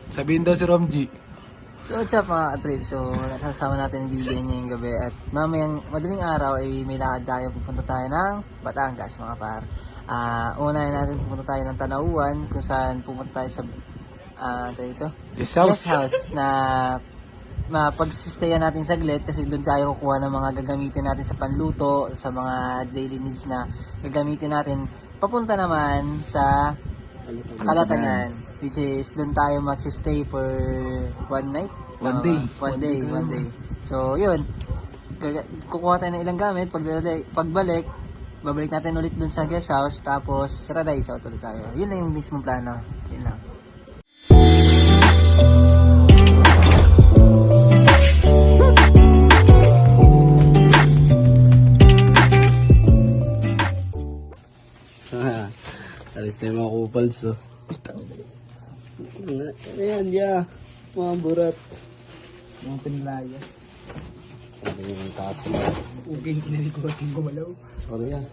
Sabihin daw si Rom G. So what's up mga ka-trip? So kasama natin yung BBN ngayong gabi at mamayang madaling araw ay may lakad tayo. Pupunta tayo ng Batangas mga par. Unahin natin pupunta tayo ng Tanauan kung saan pupunta tayo sa guest house na mapagsistayan natin saglit kasi doon tayo kukuha ng mga gagamitin natin sa panluto, sa mga daily needs na gagamitin natin. Papunta naman sa Calatagan, which is doon tayo magsistay for one night? One day. One day. So, yun. Kukuha tayo ng ilang gamit. Pagbalik, babalik natin ulit doon sa guest house. Tapos, raday sa ulit tayo. Yun na yung mismong plano. Yun lang. Alis na yung mga kupals, oh. Ayan, ya. Mga burat. Mga pinilayas. Ito yung taas na. Uging kinalikuhan yung gumalaw. Sorry, yan.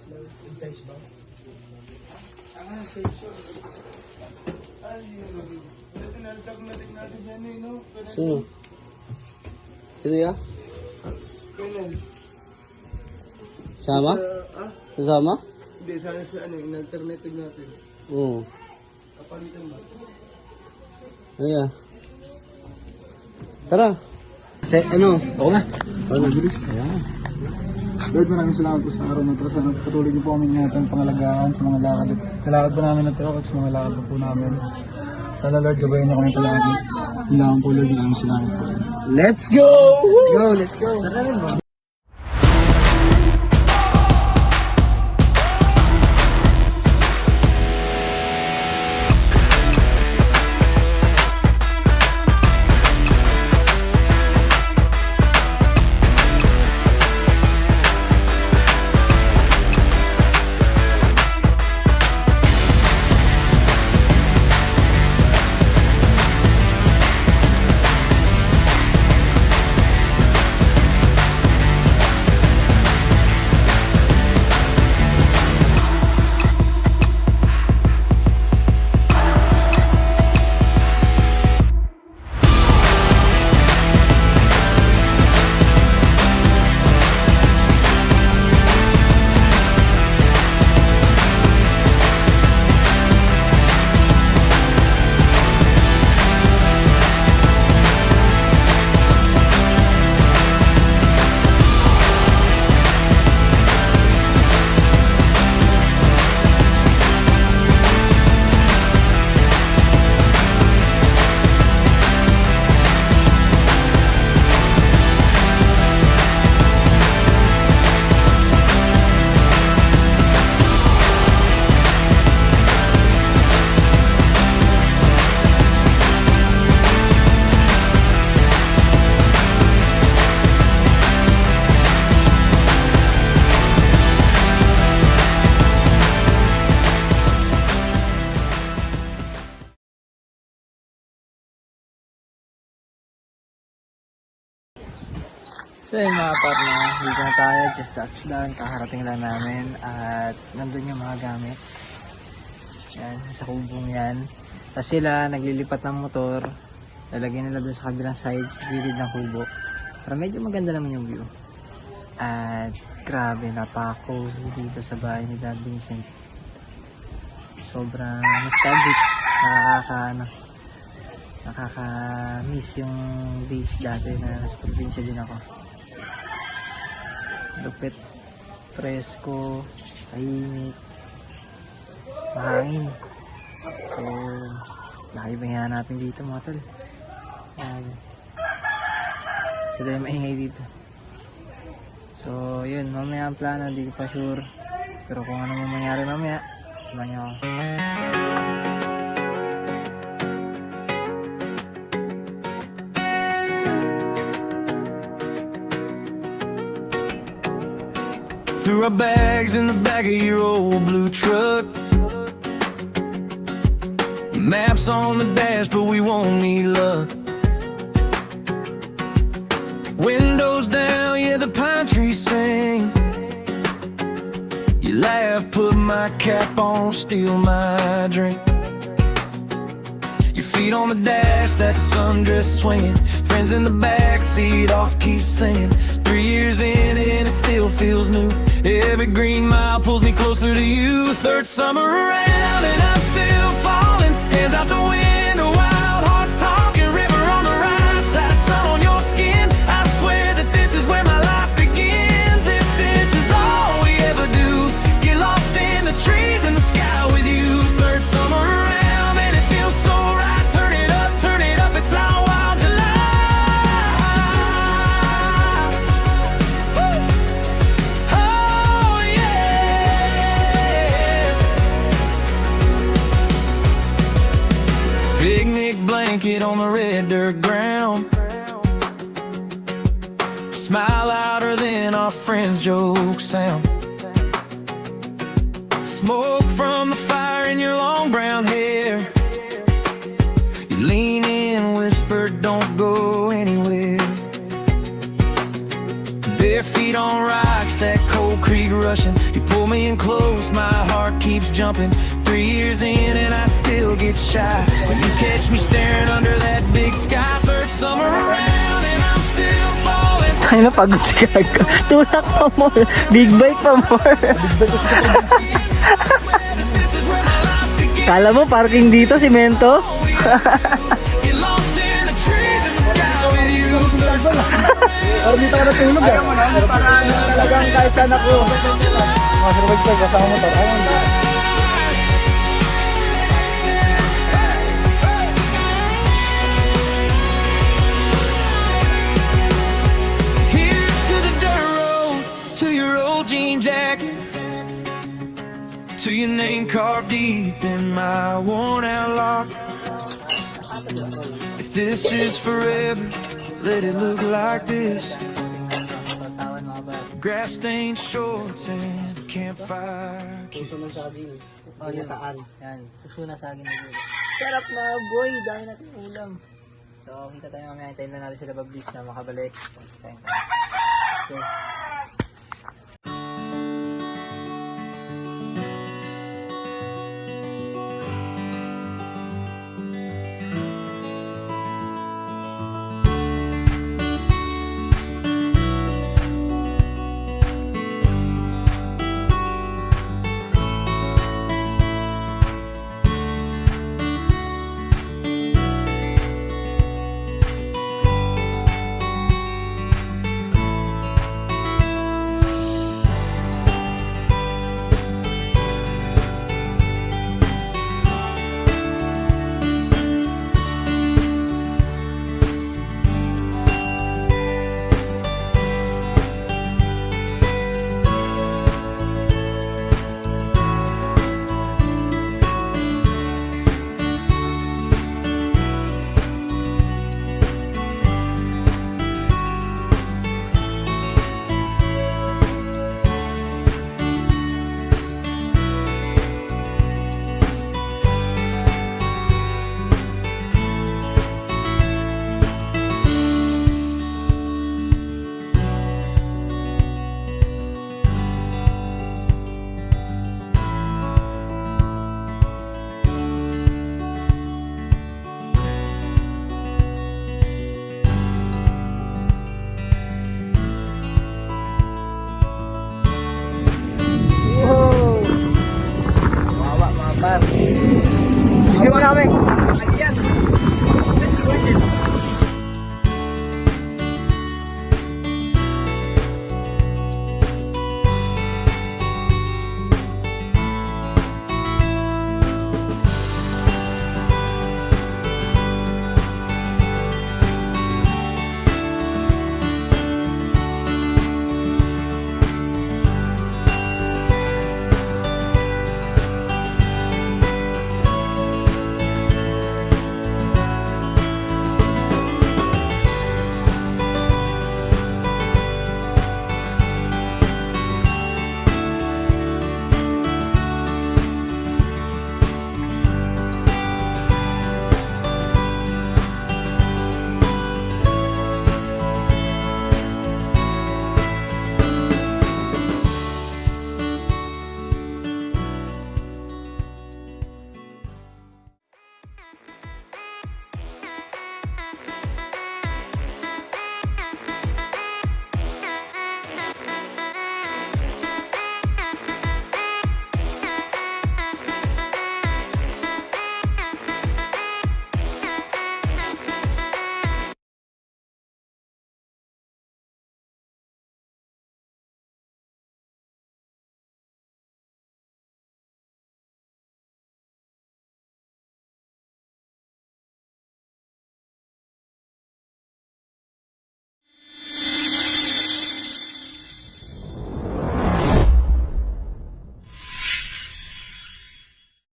Sino? Sino ya? Sama? Kasama? Hindi, sana sa ano, in-alternative natin. Oo. Kapalitan ba? Ayan. Tara. Ano? Oo na. Ano? Bilis. Ayan. Lord, maraming salamat po sa araw na ito. Sana patuloy niyo po kami ingatan, pangalagaan sa mga lakad. Sa lakad po namin na ito at sa mga lakad po namin. Sana Lord, gabayan niyo kami palagi. Yun lang po Lord, maraming salamat po. Let's go! Let's go! Tara. So yun mga partner, dito na tayo, just touchdown, kakarating lang namin at nandun yung mga gamit. Yan, sa kubong yan. Tapos sila naglilipat ng motor, lalagyan nila doon sa kabilang side, sa gilid ng kubo. Pero medyo maganda naman yung view. At grabe, napaka-cozy dito sa bahay ni Dad Vincent. Sobrang nostalgic, nakaka-miss yung days dati na nasa probinsya din ako. Lupit, presko, tahimik, mahangin. So, nakaibangyan natin dito mga tol. Sila yung maingay dito. So, yun, mamaya ang plano, hindi ko pa sure. Pero kung ano mangyari mamaya, samahan niyo ako. Threw our bags in the back of your old blue truck. Maps on the dash, but we won't need luck. Windows down, yeah, the pine trees sing. You laugh, put my cap on, steal my drink. Your feet on the dash, that sundress swinging. Friends in the backseat, off-key singing. 3 years in and it still feels new. Every green mile pulls me closer to you. Third summer around and I'm still falling. Hands out the window, wild hearts talking. River on the right side, sun on your skin. I swear that this is where my life begins. If this is all we ever do, get lost in the trees and the sky with you. Third summer around and it feels so right. Turn it up, it's our wild July. Woo! Oh yeah. Picnic blanket on the red dirt ground. Smile louder than our friends' jokes sound. Smoke from the fire in your long brown hair. You lean in, whisper, don't go anywhere. Bare feet on rocks, that cold creek rushing. You pull me in close, my heart keeps jumping. 3 years in and I still get shy when you catch me staring under that big sky. Third summer around and I'm still falling. Tayo na pagod si Gago. Tulak pa mo. Big bike pa mo. This is where my life begins. Kala mo parking dito, simento? Get lost in the trees and the sky with you. Third summer Parang dito ka natulog ah. Para talagang kahit saan ako. Masurvived ko, kasama mo to. Ayun na. Here's to the dirt road, to your old jean jacket, to your name carved deep in my worn out locker. If this is forever, let it look like this. Grass stained shorts and a campfire kiss. Oh, yun. Yan. Suso na saging na gulay. Sarap na, boy. Dami natin ulam. So, kita tayo mamaya. Hintayin lang natin sila bablis na makabalik. Tapos tayo. Okay.